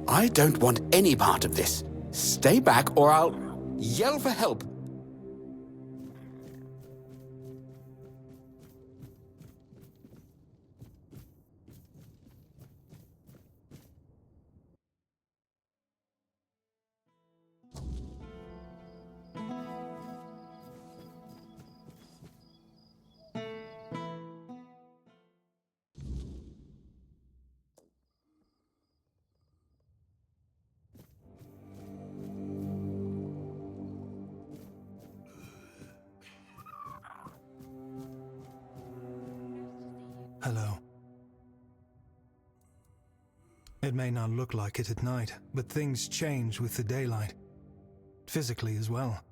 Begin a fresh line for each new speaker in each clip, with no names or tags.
I don't want any part of this. Stay back or I'll yell for help.
Hello. It may not look like it at night, but things change with the daylight. Physically as well.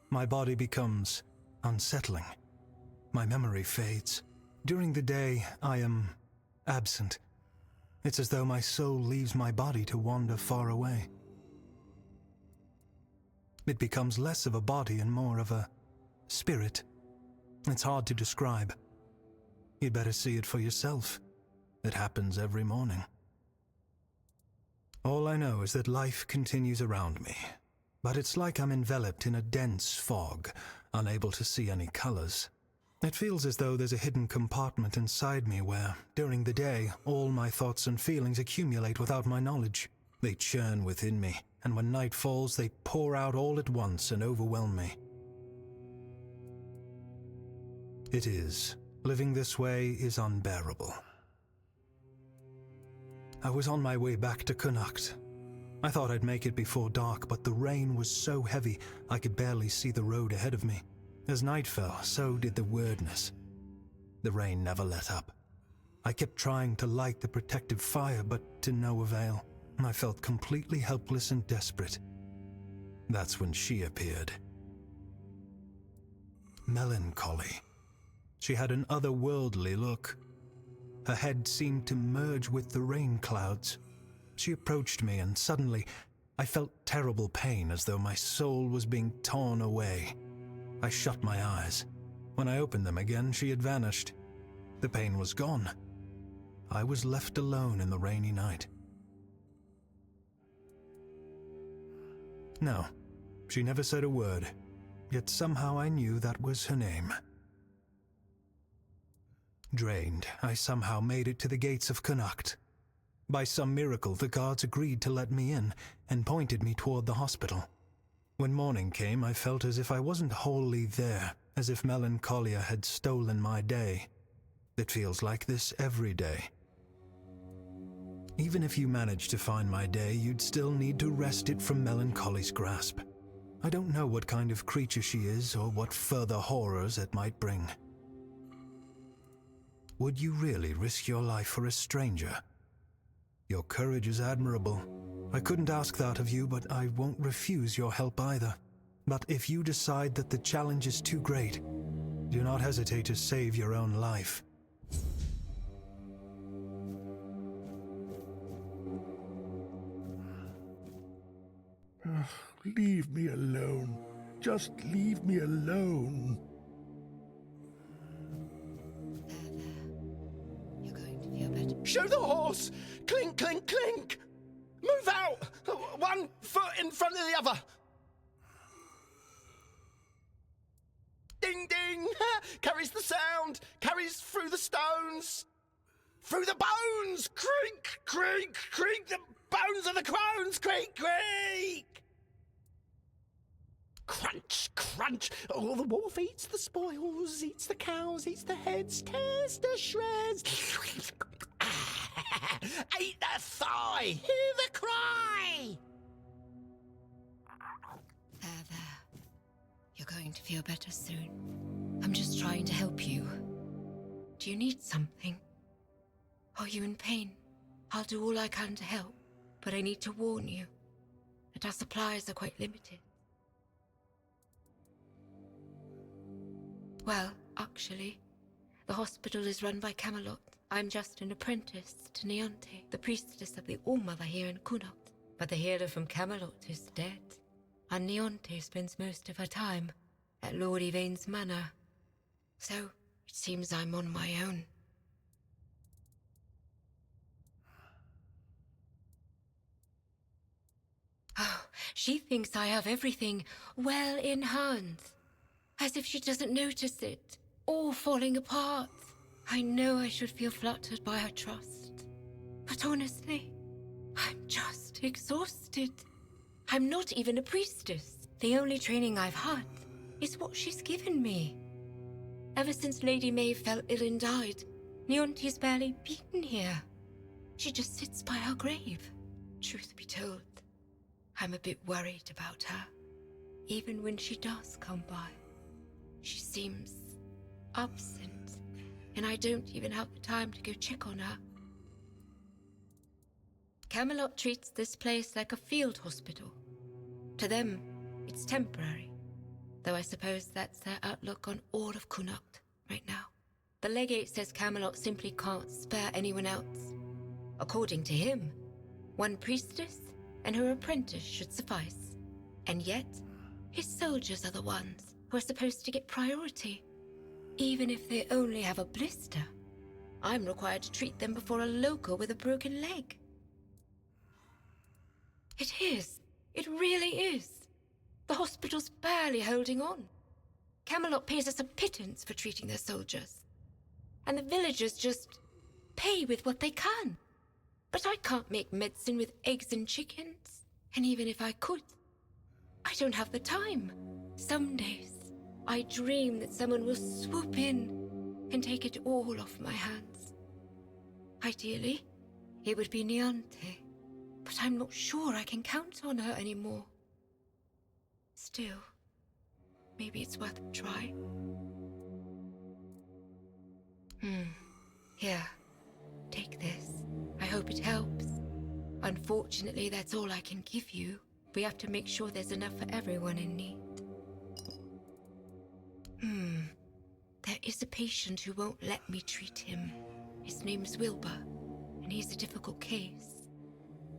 My body becomes unsettling. My memory fades. During the day, I am absent. It's as though my soul leaves my body to wander far away. It becomes less of a body and more of a spirit. It's hard to describe. You'd better see it for yourself. It happens every morning. All I know is that life continues around me, but it's like I'm enveloped in a dense fog, unable to see any colors. It feels as though there's a hidden compartment inside me where, during the day, all my thoughts and feelings accumulate without my knowledge. They churn within me, and when night falls, they pour out all at once and overwhelm me. It is. Living this way is unbearable. I was on my way back to Connacht. I thought I'd make it before dark, but the rain was so heavy I could barely see the road ahead of me. As night fell, so did the weirdness. The rain never let up. I kept trying to light the protective fire, but to no avail. I felt completely helpless and desperate. That's when she appeared. Melancholy. She had an otherworldly look. Her head seemed to merge with the rain clouds. She approached me, and suddenly I felt terrible pain, as though my soul was being torn away. I shut my eyes. When I opened them again, she had vanished. The pain was gone. I was left alone in the rainy night. No, she never said a word, yet somehow I knew that was her name. Drained, I somehow made it to the gates of Connacht. By some miracle, the guards agreed to let me in and pointed me toward the hospital. When morning came, I felt as if I wasn't wholly there, as if melancholia had stolen my day. It feels like this every day. Even if you managed to find my day, you'd still need to wrest it from melancholy's grasp. I don't know what kind of creature she is or what further horrors it might bring. Would you really risk your life for a stranger? Your courage is admirable. I couldn't ask that of you, but I won't refuse your help either. But if you decide that the challenge is too great, do not hesitate to save your own life.
Leave me alone. Just leave me alone.
You're going to feel better.
Show the horse! Clink, clink, clink! Move out! One foot in front of the other! Ding, ding! Carries the sound! Carries through the stones! Through the bones! Creak, creak, creak! The bones of the crones! Creak, creak! Crunch, crunch! Oh, the wolf eats the spoils, eats the cows, eats the heads, tears to shreds. Eat the thigh! Hear the cry!
There. You're going to feel better soon. I'm just trying to help you. Do you need something? Are you in pain? I'll do all I can to help, but I need to warn you that our supplies are quite limited. Well, actually, the hospital is run by Camelot. I'm just an apprentice to Neonte, the priestess of the All-Mother here in Connacht. But the healer from Camelot is dead, and Neonte spends most of her time at Lord Yvain's manor. So, it seems I'm on my own. She thinks I have everything well in hand, as if she doesn't notice it, all falling apart. I know I should feel flattered by her trust, but honestly, I'm just exhausted. I'm not even a priestess. The only training I've had is what she's given me. Ever since Lady May fell ill and died, Leonti's barely been here. She just sits by her grave. Truth be told, I'm a bit worried about her. Even when she does come by, she seems absent, and I don't even have the time to go check on her. Camelot treats this place like a field hospital. To them, it's temporary, though I suppose that's their outlook on all of Connacht right now. The legate says Camelot simply can't spare anyone else. According to him, one priestess and her apprentice should suffice. And yet, his soldiers are the ones who are supposed to get priority. Even if they only have a blister, I'm required to treat them before a local with a broken leg. It is. It really is. The hospital's barely holding on. Camelot pays us a pittance for treating their soldiers. And the villagers just pay with what they can. But I can't make medicine with eggs and chickens. And even if I could, I don't have the time. Some days, I dream that someone will swoop in and take it all off my hands. Ideally, it would be Niante, but I'm not sure I can count on her anymore. Still, maybe it's worth a try. Here, take this. I hope it helps. Unfortunately, that's all I can give you. We have to make sure there's enough for everyone in need. There is a patient who won't let me treat him. His name's Wilbur, and he's a difficult case.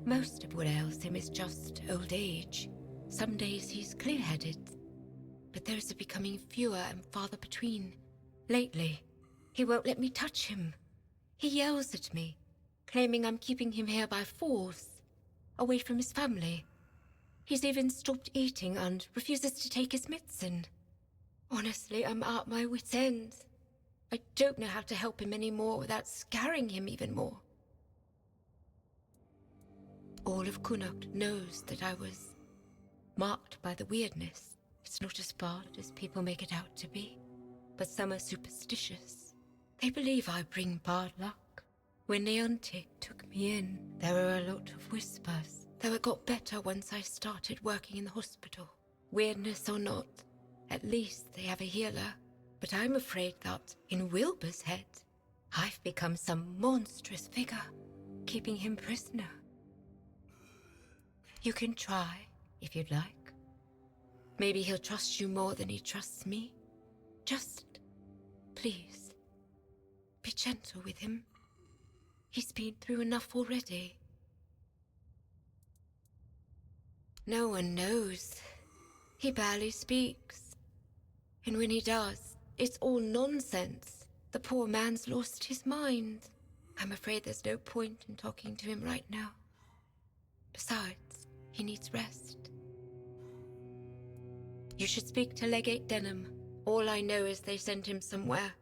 Most of what ails him is just old age. Some days he's clear-headed, but those are becoming fewer and farther between. Lately, he won't let me touch him. He yells at me, claiming I'm keeping him here by force, away from his family. He's even stopped eating and refuses to take his medicine. Honestly, I'm at my wit's end. I don't know how to help him anymore without scaring him even more. All of Connacht knows that I was marked by the weirdness. It's not as bad as people make it out to be, but some are superstitious. They believe I bring bad luck. When Leonti took me in, there were a lot of whispers, though it got better once I started working in the hospital. Weirdness or not, at least they have a healer. But I'm afraid that, in Wilbur's head, I've become some monstrous figure, keeping him prisoner. You can try, if you'd like. Maybe he'll trust you more than he trusts me. Just, please, be gentle with him. He's been through enough already. No one knows. He barely speaks. And when he does, it's all nonsense. The poor man's lost his mind. I'm afraid there's no point in talking to him right now. Besides, he needs rest. You should speak to Legate Denham. All I know is they sent him somewhere.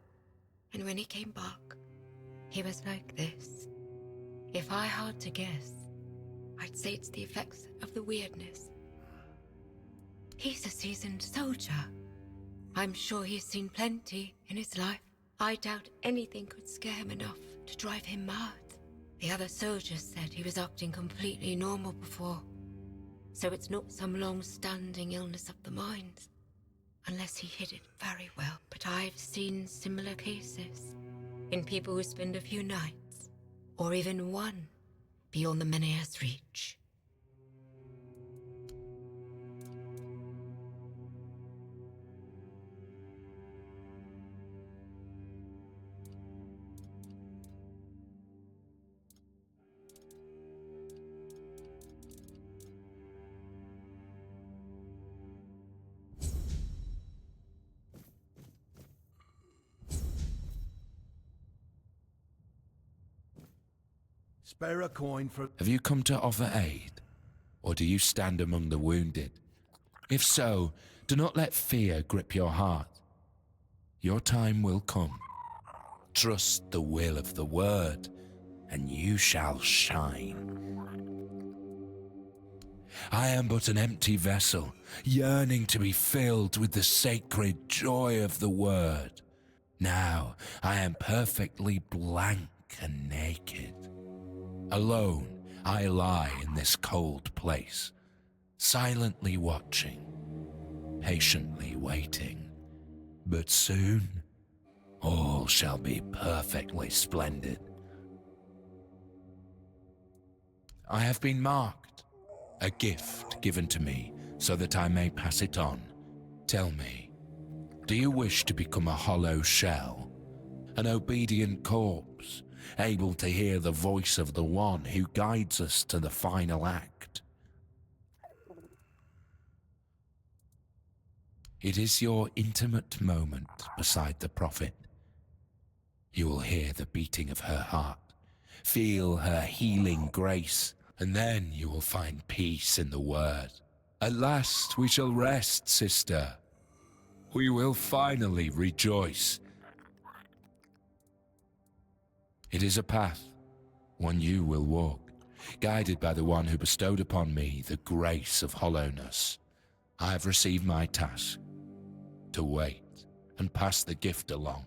And when he came back, he was like this. If I had to guess, I'd say it's the effects of the weirdness. He's a seasoned soldier. I'm sure he's seen plenty in his life. I doubt anything could scare him enough to drive him mad. The other soldiers said he was acting completely normal before, so it's not some long-standing illness of the mind, unless he hid it very well. But I've seen similar cases in people who spend a few nights, or even one, beyond the Menhir's reach.
Spare a coin for...
Have you come to offer aid?
or do you stand among the wounded? If so, do not let fear grip your heart. Your time will come. Trust the will of the word, and you shall shine. I am but an empty vessel, yearning to be filled with the sacred joy of the word. Now I am perfectly blank and naked. Alone I lie in this cold place, silently watching, patiently waiting. But soon, all shall be perfectly splendid. I have been marked, a gift given to me so that I may pass it on. Tell me, do you wish to become a hollow shell, an obedient corpse, able to hear the voice of the one who guides us to the final act? It is your intimate moment beside the prophet. You will hear the beating of her heart, feel her healing grace, and then you will find peace in the word. At last we shall rest, sister. We will finally rejoice. It is a path, one you will walk, guided by the one who bestowed upon me the grace of hollowness. I have received my task, to wait and pass the gift along.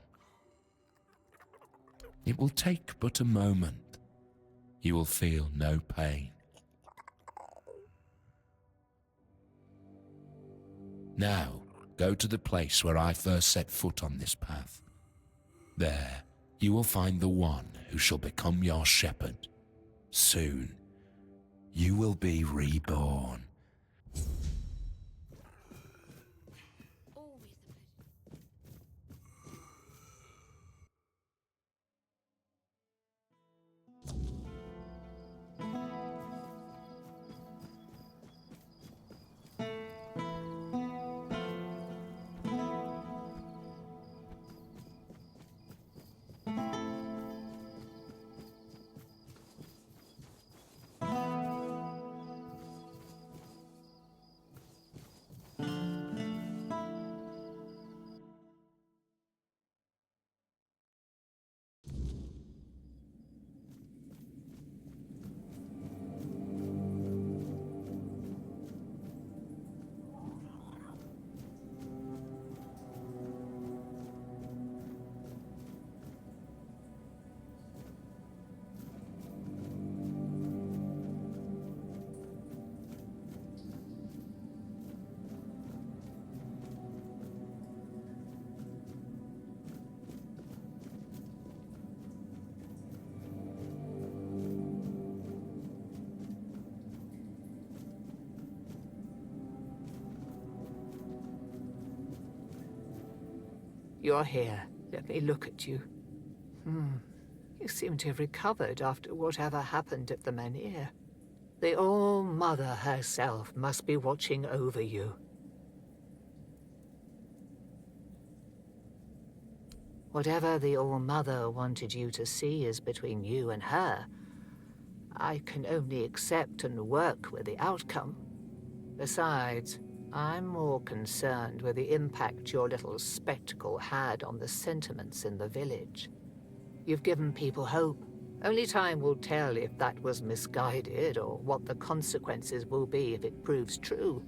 It will take but a moment. You will feel no pain. Now, go to the place where I first set foot on this path. There, you will find the one who shall become your shepherd. Soon, you will be reborn.
Always a pleasure.
You're here. Let me look at you. You seem to have recovered after whatever happened at the Menhir. The All-Mother herself must be watching over you. Whatever the All-Mother wanted you to see is between you and her. I can only accept and work with the outcome. Besides, I'm more concerned with the impact your little spectacle had on the sentiments in the village. You've given people hope. Only time will tell if that was misguided or what the consequences will be if it proves true.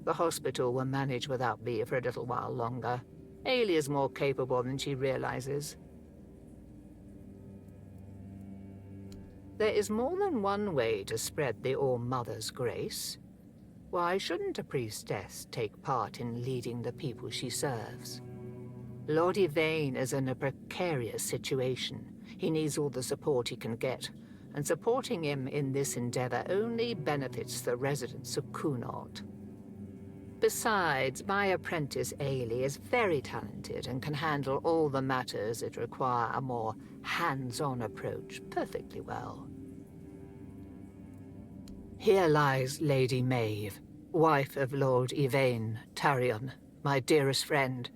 The hospital will manage without me for a little while longer. Ailey is more capable than she realizes. There is more than one way to spread the All-Mother's grace. Why shouldn't a priestess take part in leading the people she serves? Lord Yvain is in a precarious situation. He needs all the support he can get, and supporting him in this endeavor only benefits the residents of Kunalt. Besides, my apprentice Ailey is very talented and can handle all the matters that require a more hands-on approach perfectly well. Here lies Lady Maeve, wife of Lord Yvain Tarion, my dearest friend.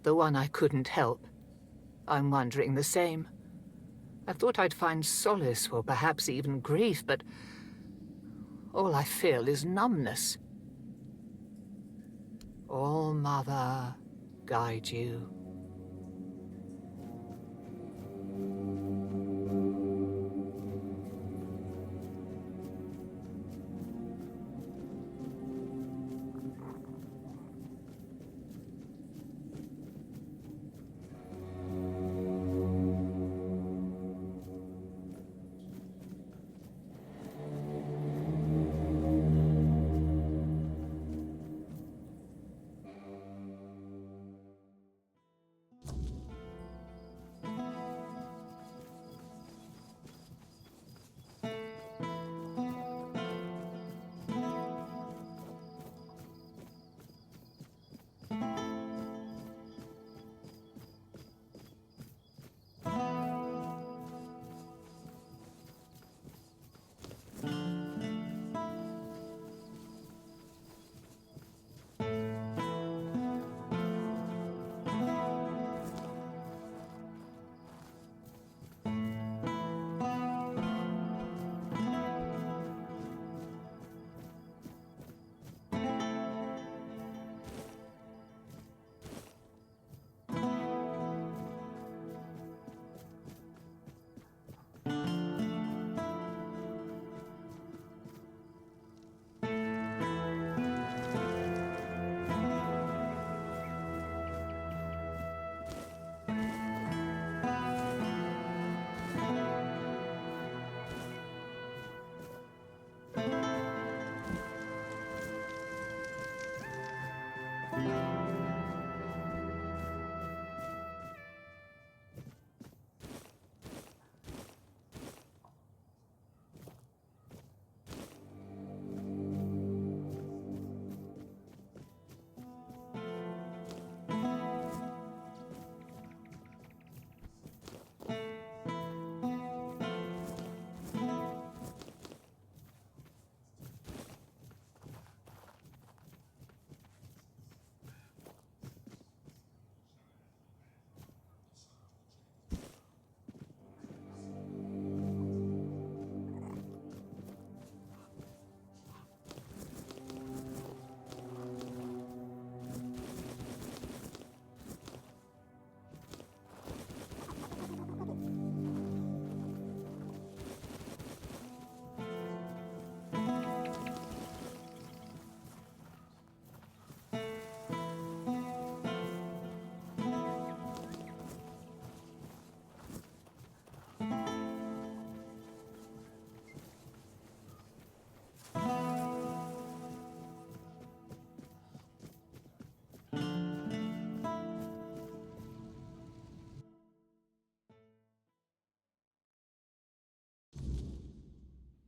The one I couldn't help. I'm wondering the same. I thought I'd find solace or perhaps even grief, but all I feel is numbness. All Mother guide you.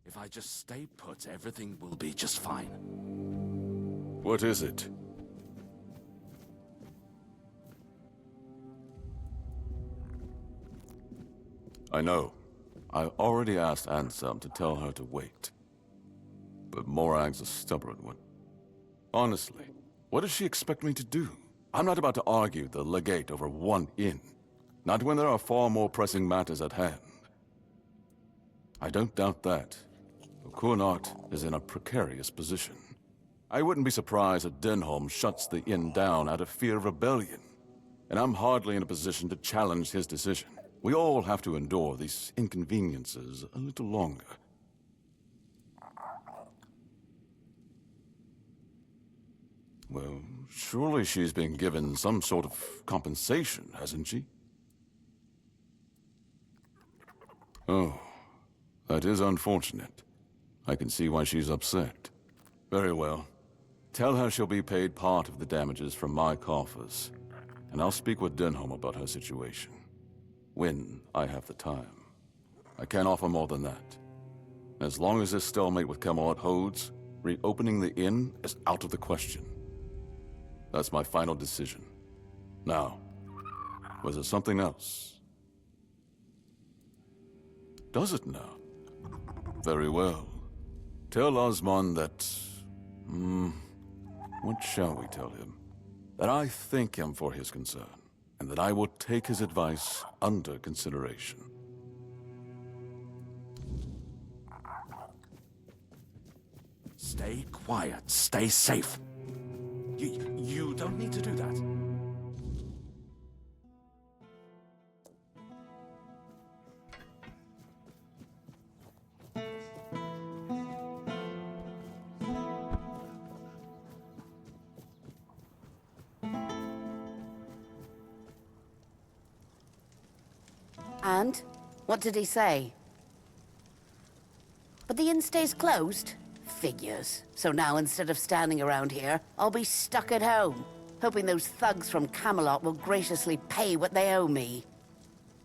If I just stay put, everything will be just fine.
What is it? I know. I already asked Ansem to tell her to wait. But Morag's a stubborn one. Honestly, what does she expect me to do? I'm not about to argue the legate over one inn. Not when there are far more pressing matters at hand. I don't doubt that. Kunart is in a precarious position. I wouldn't be surprised if Denholm shuts the inn down out of fear of rebellion. And I'm hardly in a position to challenge his decision. We all have to endure these inconveniences a little longer. Well, surely she's been given some sort of compensation, hasn't she? Oh, that is unfortunate. I can see why she's upset. Very well. Tell her she'll be paid part of the damages from my coffers, and I'll speak with Denholm about her situation. When I have the time. I can't offer more than that. As long as this stalemate with Camelot holds, reopening the inn is out of the question. That's my final decision. Now, was there something else? Does it now? Very well. Tell Osman that... what shall we tell him? That I thank him for his concern, and that I will take his advice under consideration.
Stay quiet. Stay safe. You don't need to do that.
And? What did he say? But the inn stays closed? Figures. So now instead of standing around here, I'll be stuck at home, hoping those thugs from Camelot will graciously pay what they owe me.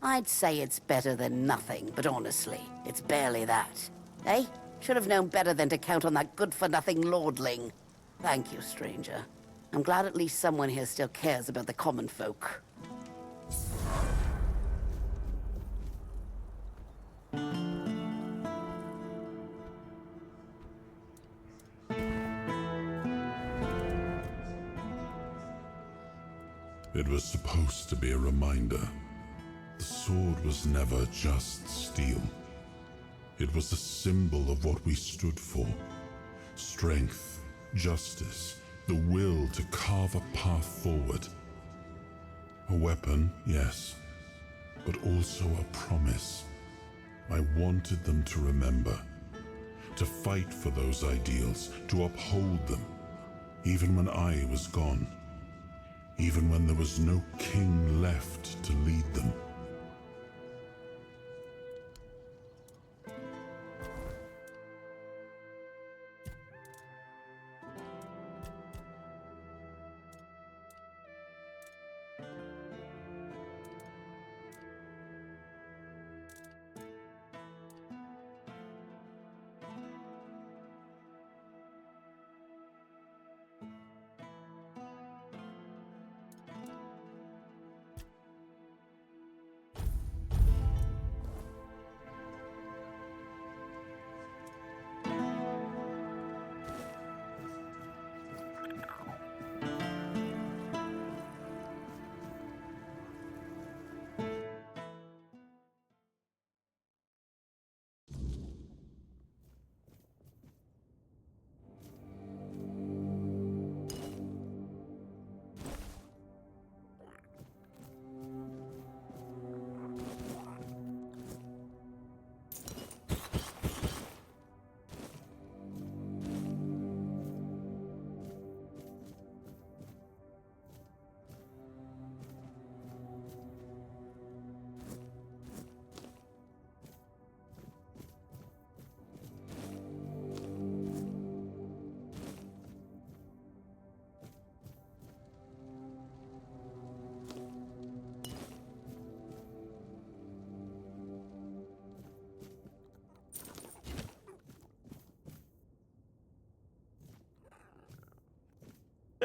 I'd say it's better than nothing, but honestly, it's barely that. Eh? Should have known better than to count on that good-for-nothing lordling. Thank you, stranger. I'm glad at least someone here still cares about the common folk.
It was supposed to be a reminder. The sword was never just steel. It was a symbol of what we stood for. Strength, justice, the will to carve a path forward. A weapon, yes, but also a promise. I wanted them to remember, to fight for those ideals, to uphold them, even when I was gone. Even when there was no king left to lead them.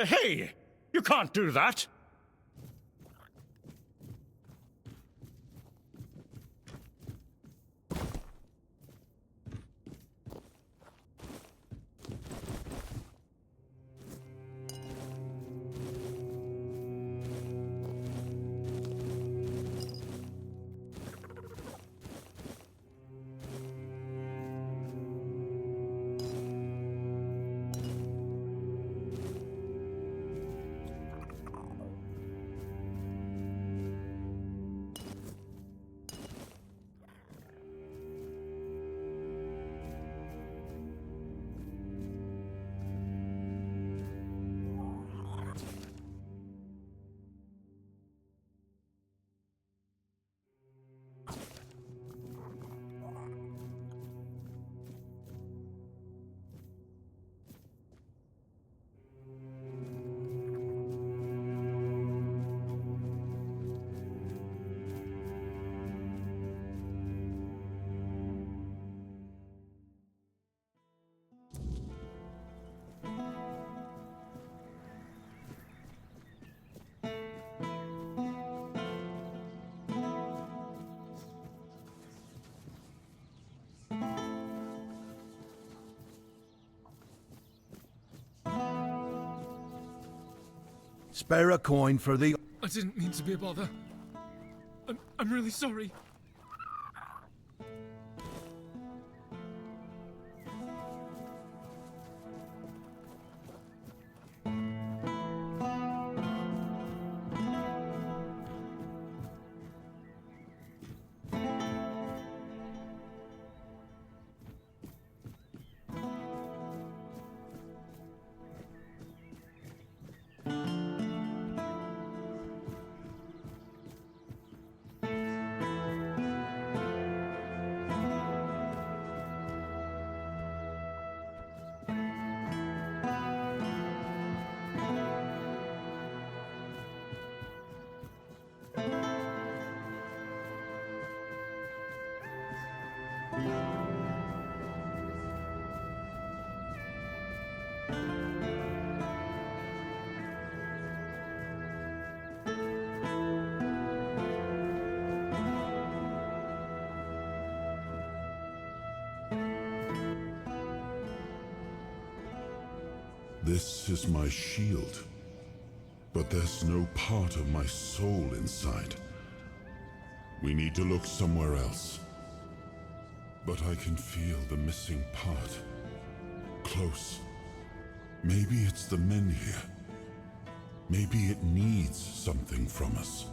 Hey! You can't do that!
Spare a coin for the...
I didn't mean to be a bother. I'm really sorry.
This is my shield. But there's no part of my soul inside. We need to look somewhere else. But I can feel the missing part. Close. Maybe it's the men here. Maybe it needs something from us.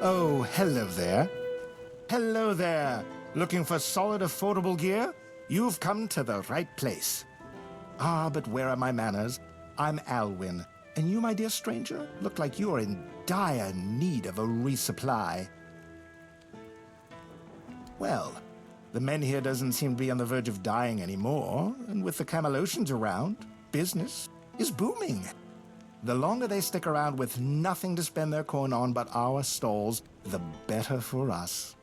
Oh, hello there. Hello there. Looking for solid, affordable gear? You've come to the right place. Ah, but where are my manners? I'm Alwyn, and you, my dear stranger, look like you're in dire need of a resupply. Well, the men here doesn't seem to be on the verge of dying anymore, and with the Camelosians around, business is booming. The longer they stick around with nothing to spend their coin on but our stalls, the better for us.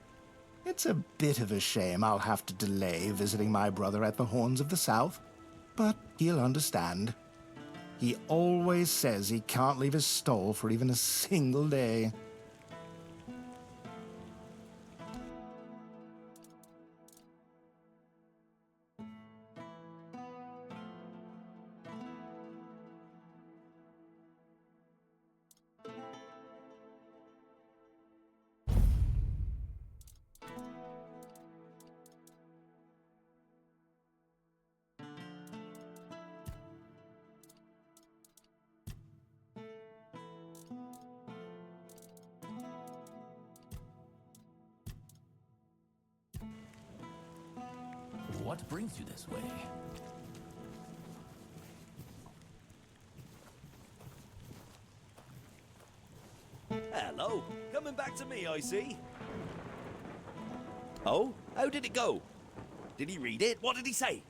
It's a bit of a shame I'll have to delay visiting my brother at the Horns of the South, but he'll understand. He always says he can't leave his stall for even a single day.
What brings you this way?
Hello. Coming back to me, I see. Oh? How did it go? Did he read it? What did he say?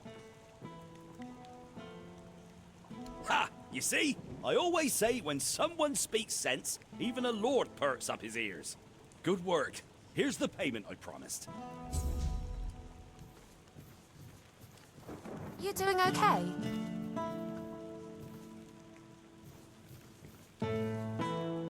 Ha! You see? I always say when someone speaks sense, even a lord perks up his ears. Good work. Here's the payment I promised.
You doing okay?